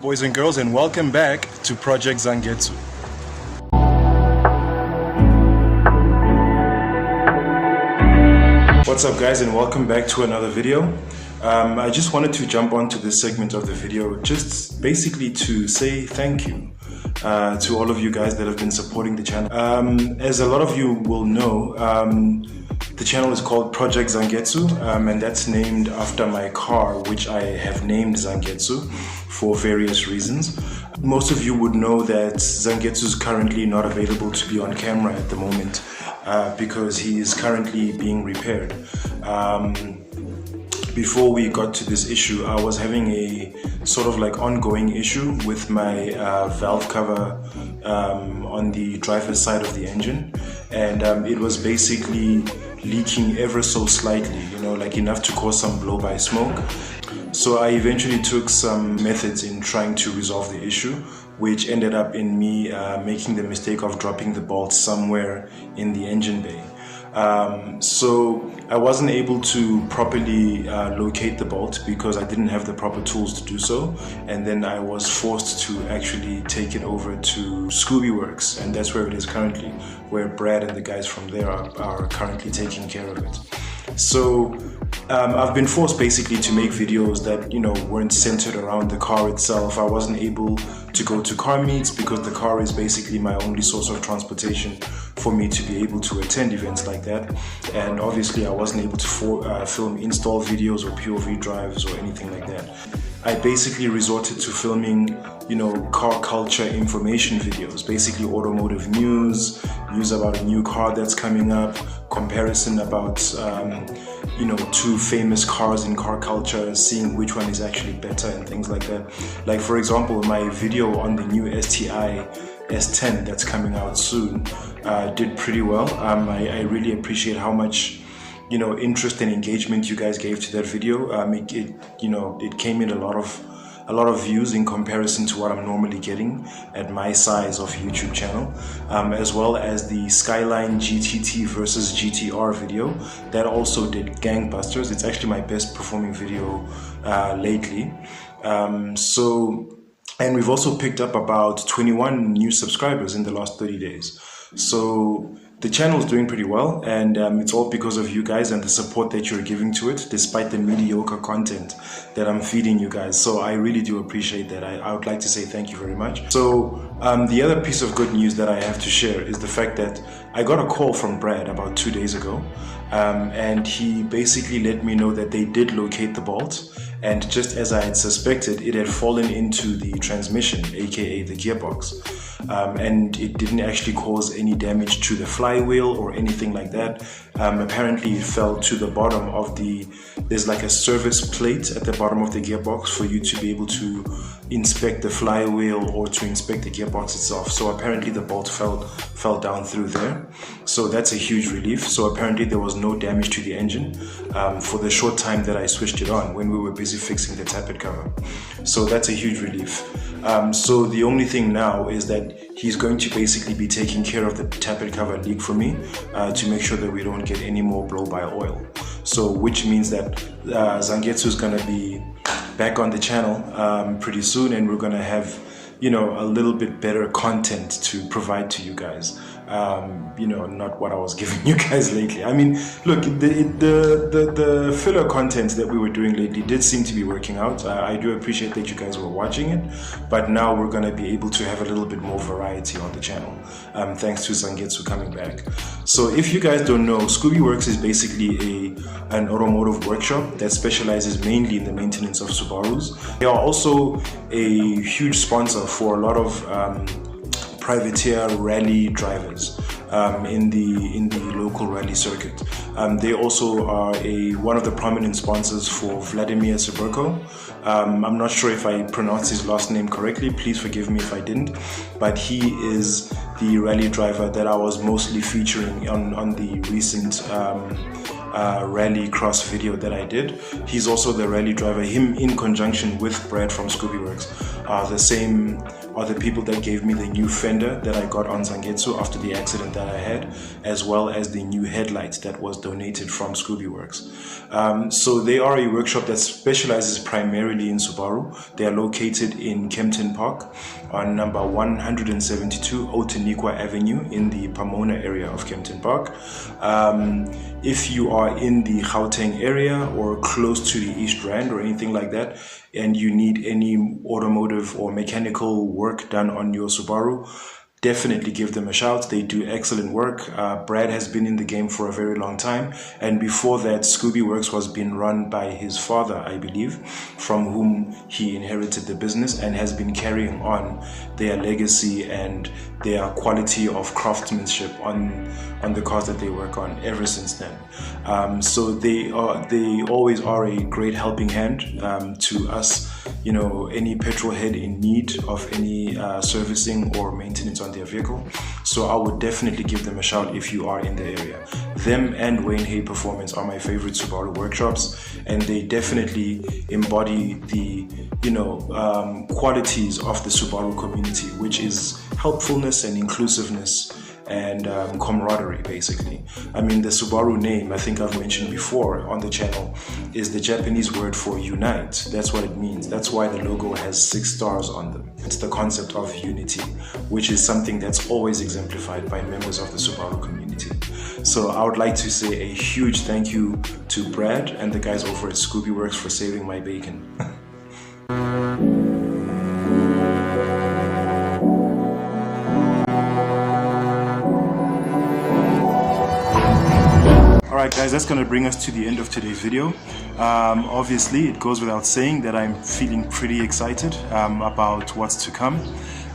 boys and girls, and welcome back to Project Zangetsu. What's up guys, and welcome back to another video. I just wanted to jump onto this segment of the video just basically to say thank you to all of you guys that have been supporting the channel. As a lot of you will know, the channel is called Project Zangetsu, and that's named after my car, which I have named Zangetsu for various reasons. Most of you would know that Zangetsu is currently not available to be on camera at the moment because he is currently being repaired. Before we got to this issue, I was having a sort of like ongoing issue with my valve cover on the driver's side of the engine, and it was basically leaking ever so slightly, you know, like enough to cause some blow-by smoke. So I eventually took some methods in trying to resolve the issue, which ended up in me making the mistake of dropping the bolt somewhere in the engine bay. So I wasn't able to properly locate the bolt because I didn't have the proper tools to do so, and then I was forced to actually take it over to Scooby Worx, and that's where it is currently, where Brad and the guys from there are currently taking care of it. So I've been forced basically to make videos that, you know, weren't centered around the car itself. I wasn't able to go to car meets because the car is basically my only source of transportation for me to be able to attend events like that. And obviously I wasn't able to film install videos or POV drives or anything like that. I basically resorted to filming, you know, car culture information videos, basically automotive news about a new car that's coming up, comparison about, you know, two famous cars in car culture, seeing which one is actually better and things like that. Like for example, my video on the new STI S10 that's coming out soon did pretty well. I really appreciate how much, you know, interest and engagement you guys gave to that video. It came in a lot of views in comparison to what I'm normally getting at my size of YouTube channel, as well as the Skyline GTT versus GTR video that also did gangbusters. It's actually my best performing video lately. And we've also picked up about 21 new subscribers in the last 30 days. So the channel is doing pretty well, and it's all because of you guys and the support that you're giving to it, despite the mediocre content that I'm feeding you guys. So I really do appreciate that. I would like to say thank you very much. So the other piece of good news that I have to share is the fact that I got a call from Brad about 2 days ago, and he basically let me know that they did locate the bolt, and just as I had suspected, it had fallen into the transmission, aka the gearbox. And it didn't actually cause any damage to the flywheel or anything like that. Apparently it fell to the bottom of there's like a service plate at the bottom of the gearbox for you to be able to inspect the flywheel or to inspect the gearbox itself. So apparently the bolt fell down through there. So that's a huge relief. So apparently there was no damage to the engine for the short time that I switched it on when we were busy fixing the tappet cover. So that's a huge relief. So the only thing now is that he's going to basically be taking care of the tappet cover leak for me to make sure that we don't get any more blow by oil. So which means that Zangetsu is going to be back on the channel pretty soon, and we're going to have, you know, a little bit better content to provide to you guys. You know, not what I was giving you guys lately. I mean, look, the filler content that we were doing lately did seem to be working out. I do appreciate that you guys were watching it, but now we're going to be able to have a little bit more variety on the channel, thanks to Zangetsu coming back. So if you guys don't know, Scooby Worx is basically an automotive workshop that specializes mainly in the maintenance of Subarus. They are also a huge sponsor for a lot of privateer rally drivers in the local rally circuit. They also are one of the prominent sponsors for Vladimir Subaru. I'm not sure if I pronounced his last name correctly, please forgive me if I didn't, but he is the rally driver that I was mostly featuring on the recent rally cross video that I did. He's also the rally driver. Him in conjunction with Brad from Scooby Worx are the same are the people that gave me the new fender that I got on Zangetsu after the accident that I had, as well as the new headlights that was donated from Scooby Worx. So they are a workshop that specializes primarily in Subaru. They are located in Kempton Park on number 172 Otaniqua Avenue in the Pomona area of Kempton Park. If you are in the Gauteng area or close to the East Rand or anything like that, and you need any automotive or mechanical work done on your Subaru, definitely give them a shout. They do excellent work. Brad has been in the game for a very long time, and before that, Scooby Worx was being run by his father, I believe, from whom he inherited the business, and has been carrying on their legacy and their quality of craftsmanship on the cars that they work on ever since then. So they always are a great helping hand to us, you know, any Petrol-Head in need of any servicing or maintenance on their vehicle. So I would definitely give them a shout if you are in the area. Them and Wayne Hay Performance are my favorite Subaru workshops, and they definitely embody the, you know, qualities of the Subaru community, which is helpfulness and inclusiveness and camaraderie, basically. I mean, the Subaru name, I think I've mentioned before on the channel, is the Japanese word for unite. That's what it means. That's why the logo has 6 stars on them. It's the concept of unity, which is something that's always exemplified by members of the Subaru community. So I would like to say a huge thank you to Brad and the guys over at Scooby Worx for saving my bacon. Alright guys, that's going to bring us to the end of today's video. Obviously, it goes without saying that I'm feeling pretty excited about what's to come.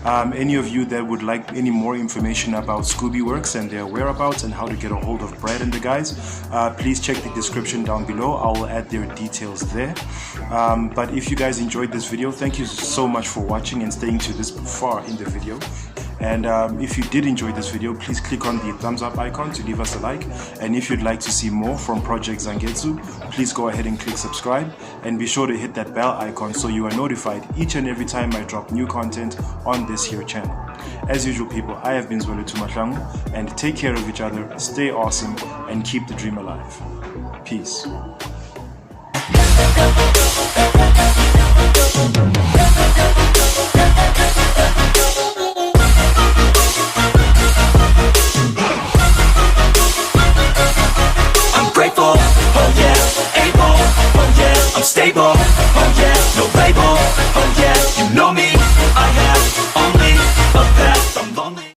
Any of you that would like any more information about Scooby Worx and their whereabouts and how to get a hold of Brad and the guys, please check the description down below. I will add their details there. But if you guys enjoyed this video, thank you so much for watching and staying to this far in the video. And if you did enjoy this video, please click on the thumbs up icon to leave us a like. And if you'd like to see more from Project Zangetsu, please go ahead and click subscribe, and be sure to hit that bell icon so you are notified each and every time I drop new content on this here channel. As usual people, I have been Zwele Tumatlangu, and take care of each other, stay awesome, and keep the dream alive. Peace.